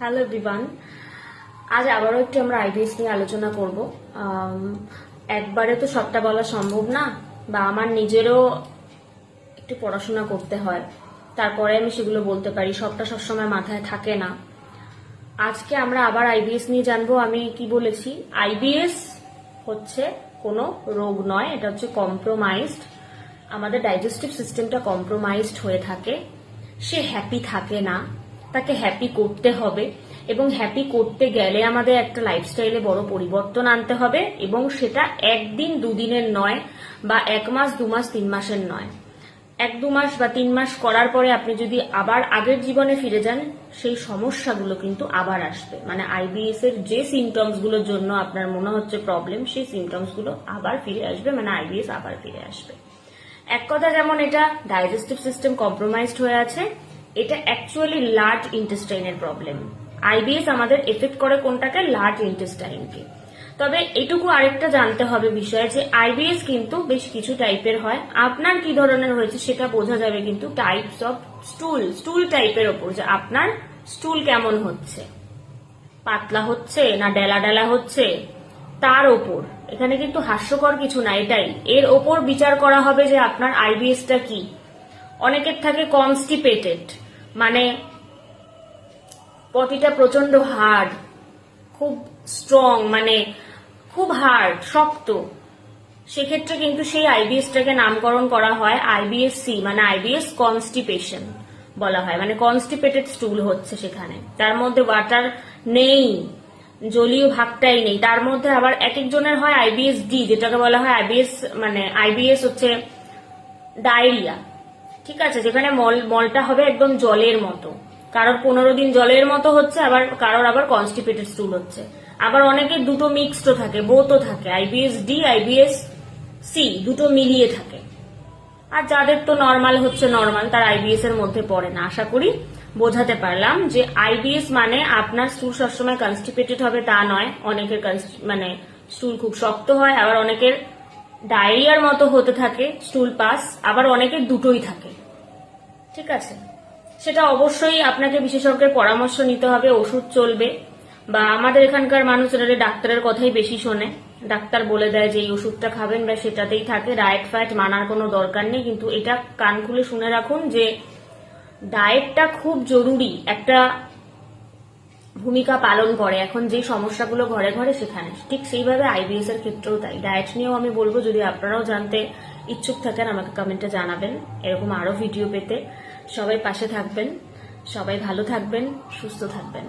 Hello everyone, আজ আবারও একটু আমরা আইবিএস নিয়ে আলোচনা করব। একবারে তো সবটা বলা সম্ভব না, বা আমার নিজেরও একটু পড়াশোনা করতে হয়, তারপরে আমি সেগুলো বলতে পারি। সবটা সবসময় মাথায় থাকে না। আজকে আমরা আবার আইবিএস নিয়ে জানবো। আমি কি বলেছি, আইবিএস হচ্ছে কোনো রোগ নয়, এটা হচ্ছে কম্প্রোমাইজড। আমাদের ডাইজেস্টিভ সিস্টেমটা কম্প্রোমাইজড হয়ে থাকে, সে হ্যাপি থাকে না, তাকে হ্যাপি করতে হবে, এবং হ্যাপি করতে গেলে আমাদের একটা লাইফস্টাইলে বড় পরিবর্তন আনতে হবে, এবং সেটা একদিন দুদিনের নয়, বা 1 মাস 2 মাস 3 মাসের নয়। 1-2 মাস বা 3 মাস করার পরে আপনি যদি আবার আগের জীবনে ফিরে যান, সেই সমস্যাগুলো কিন্তু আবার আসবে। মানে আইবিএস এর যে সিমটমস গুলোর জন্য আপনার মনে হচ্ছে প্রবলেম, সেই সিমটমস গুলো আবার ফিরে আসবে, মানে আইবিএস আবার ফিরে আসবে। এক কথা, যেমন এটা ডাইজেস্টিভ সিস্টেম কম্প্রোমাইজড হয়ে আছে, এটা অ্যাকচুয়ালি লার্জ ইন্টেস্টাইনের প্রবলেম। আইবিএস আমাদের এফেক্ট করে কোনটাকে? লার্জ ইন্টেস্টাইনকে। তবে এটুকু আরেকটা জানতে হবে বিষয়, যে আইবিএস কিন্তু বেশ কিছু টাইপের হয়। আপনার কি ধরনের হয়েছে সেটা বোঝা যাবে কিন্তু টাইপস অফ স্টুল টাইপের ওপর, যে আপনার স্টুল কেমন হচ্ছে, পাতলা হচ্ছে না ডেলা ডেলা হচ্ছে, তার ওপর। এখানে কিন্তু হাস্যকর কিছু না, এটাই এর ওপর বিচার করা হবে যে আপনার আইবিএসটা কি। অনেকের থাকে কনস্টিপেটেড, মানে পটিটা প্রচন্ড হার্ড, খুব স্ট্রং, মানে খুব হার্ড, শক্ত। সেক্ষেত্রে কিন্তু সেই আইবিএসটাকে নামকরণ করা হয় আইবিএস-সি, মানে আইবিএস কনস্টিপেশন বলা হয়। মানে কনস্টিপেটেড স্টুল হচ্ছে সেখানে, তার মধ্যে ওয়াটার নেই, জলীয় ভাগটাই নেই। তার মধ্যে আবার এক একজনের হয় আইবিএস-ডি, যেটাকে বলা হয় আইবিএস, মানে আইবিএস হচ্ছে ডায়রিয়া, ঠিক আছে, যেখানে মলটা হবে একদম জলের মতো। কারোর 15 দিন জলের মতো হচ্ছে, আবার কারোর আবার কনস্টিপেটেড স্টুল হচ্ছে। আবার অনেকের দুটো মিক্সড থাকে, বোথও থাকে, আইবিএস-ডি আইবিএস-সি দুটো মিলিয়ে থাকে। আর যাদের তো নর্মাল হচ্ছে নর্মাল, তার আইবিএস এর মধ্যে পড়ে না। আশা করি বোঝাতে পারলাম যে আইবিএস মানে আপনার স্টুল সবসময় কনস্টিপেটেড হবে তা নয়। অনেকের মানে স্টুল খুব শক্ত হয়, আবার অনেকের ডায়রিয়ার মতো হতে থাকে স্টুল পাস, আবার অনেকের দুটোই থাকে, ঠিক আছে। সেটা অবশ্যই আপনাকে বিশেষজ্ঞের পরামর্শ নিতে হবে, ওষুধ চলবে। বা আমাদের এখানকার মানুষেরা ডাক্তারের কথাই বেশি শোনে, ডাক্তার বলে দেয় যে এই ওষুধটা খাবেন, বা সেটাতেই থাকে। ডায়েট ফায়েট মানার কোনো দরকার নেই, কিন্তু এটা কান খুলে শুনে রাখুন যে ডায়েটটা খুব জরুরি একটা ভূমিকা পালন করে এখন যে সমস্যাগুলো ঘরে ঘরে, সেখানে ঠিক সেইভাবে আইবিএস এর ক্ষেত্রেও তাই। ডায়েট নিয়েও আমি বলবো, যদি আপনারাও জানতে ইচ্ছুক থাকেন আমাকে কমেন্টে জানাবেন, এরকম আরো ভিডিও পেতে। সবাই পাশে থাকবেন, সবাই ভালো থাকবেন, সুস্থ থাকবেন।